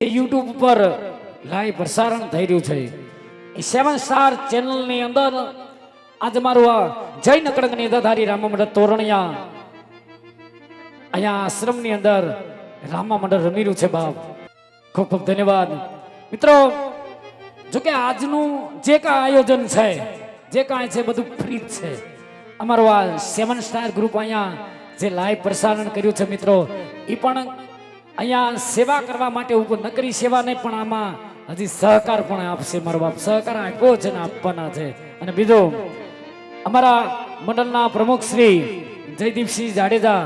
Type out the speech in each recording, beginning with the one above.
YouTube પર live પ્રસારણ થઈ રહ્યું છે એ 7 સ્ટાર ચેનલ ની અંદર આજે મારું આ જય નકળંગની દાધારી રામા મંડળ તોરણિયા અહીંયા આશ્રમ ની અંદર રામા મંડળ રમી રહ્યું છે બાપ ખૂબ ખૂબ ધન્યવાદ મિત્રો જો કે આજનું જે કાંઈ આયોજન છે જે કાંઈ છે બધું ફ્રી છે અમારું આ 7 સ્ટાર ગ્રુપ અહીંયા જે લાઈવ પ્રસારણ કર્યું છે મિત્રો એ પણ અહીંયા સેવા કરવા માટે ઉપર નકરી સેવા નહીં પણ આમાં હજી સહકાર પણ આપશે મારો બાપ સહકાર આપ્યો છે ને આપવાના છે અને બીજો અમારા મંડળના પ્રમુખ શ્રી જયદીપસિંહ જાડેજા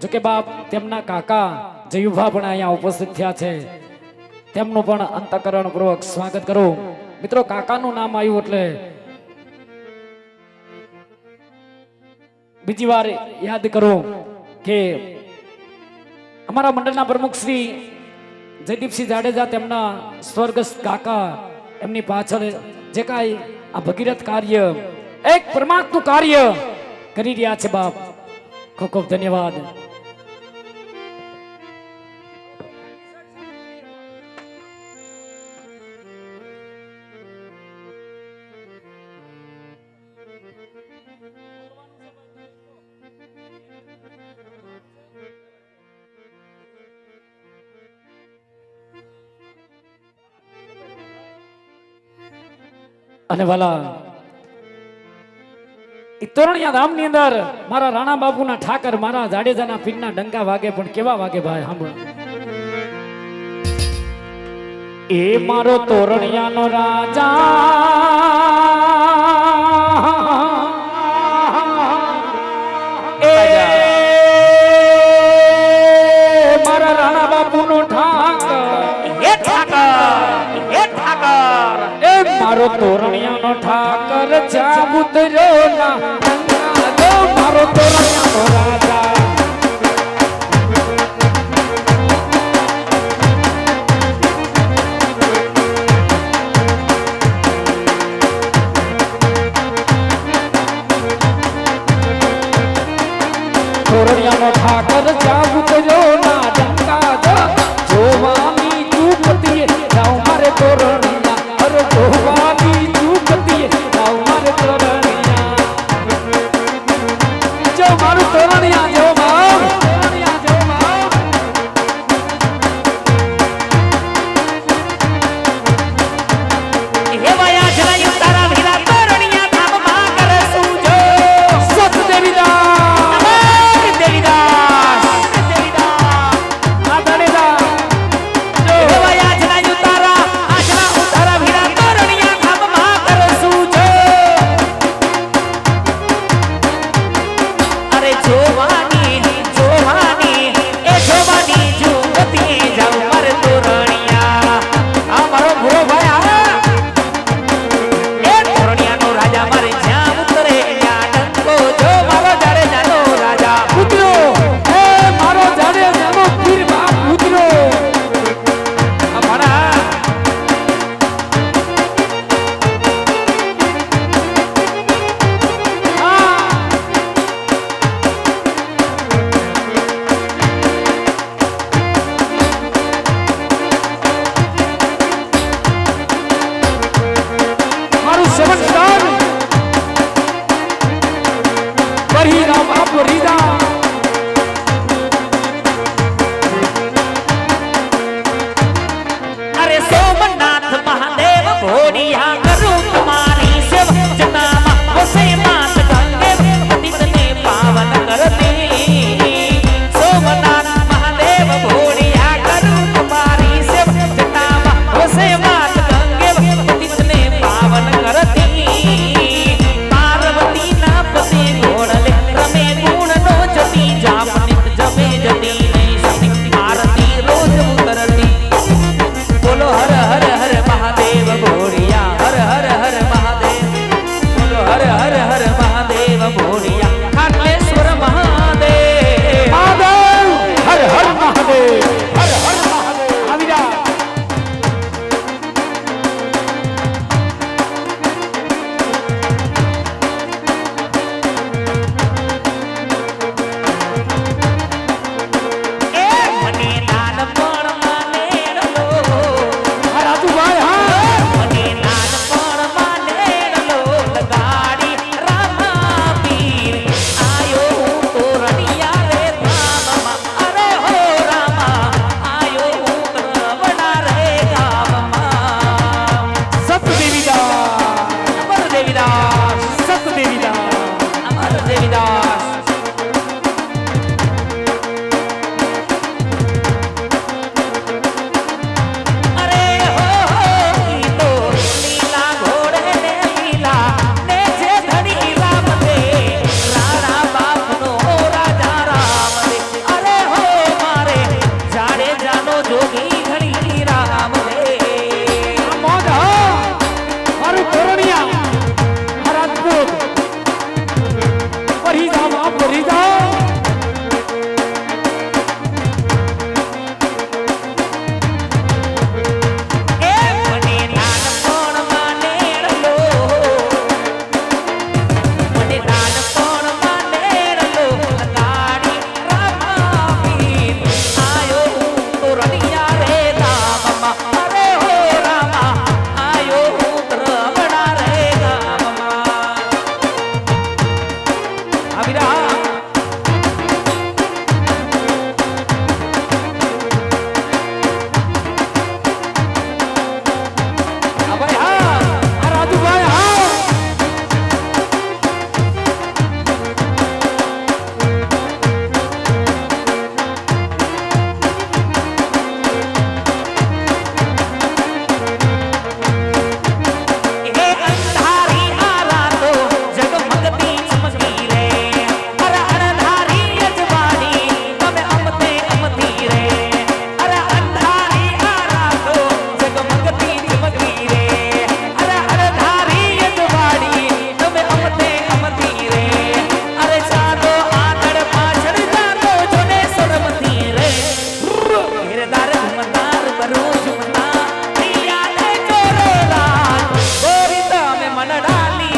જો કે બાપ તેમના કાકા જયુભા પણ અહીંયા ઉપસ્થિત થયા છે તેમનું પણ અંતઃકરણપૂર્વક સ્વાગત કરું મિત્રો કાકાનું નામ આવ્યું એટલે બીજી વાર યાદ કરું કે અમારા મંડળના પ્રમુખ શ્રી જયદીપસિંહ જાડેજા તેમના સ્વર્ગસ્થ કાકા એમની પાછળ જે કાંઈ આ ભગીરથ કાર્ય એક પરમાત્મનું કાર્ય કરી રહ્યા છે બાપ ખૂબ ખૂબ ધન્યવાદ અને વાલા તોરણિયા ધામ ની અંદર મારા રાણા બાપુના ઠાકર મારા જાડેજાના પીરના ડંકા વાગે પણ કેવા વાગે ભાઈ સાંભળો એ મારો તોરણિયાનો રાજા એ મારા રાણા બાપુનો ઠાકર એ ઠાકર એ ઠાકર એ મારો તોરણિયાનો ઠાકર જ્યાં ઉતર્યો ના મારો તોરણિયાનો રાજા તોરણિયાનો ઠાકર જ્યાં ઉતર્યો ના ડંકા જોવાની ચૂકતીએ જાઉં મારે તોરણિયા અરે જોવાની ચૂકતીએ જાઉં મારે તોરણિયા જો મારું તોરણિયા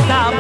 સીતા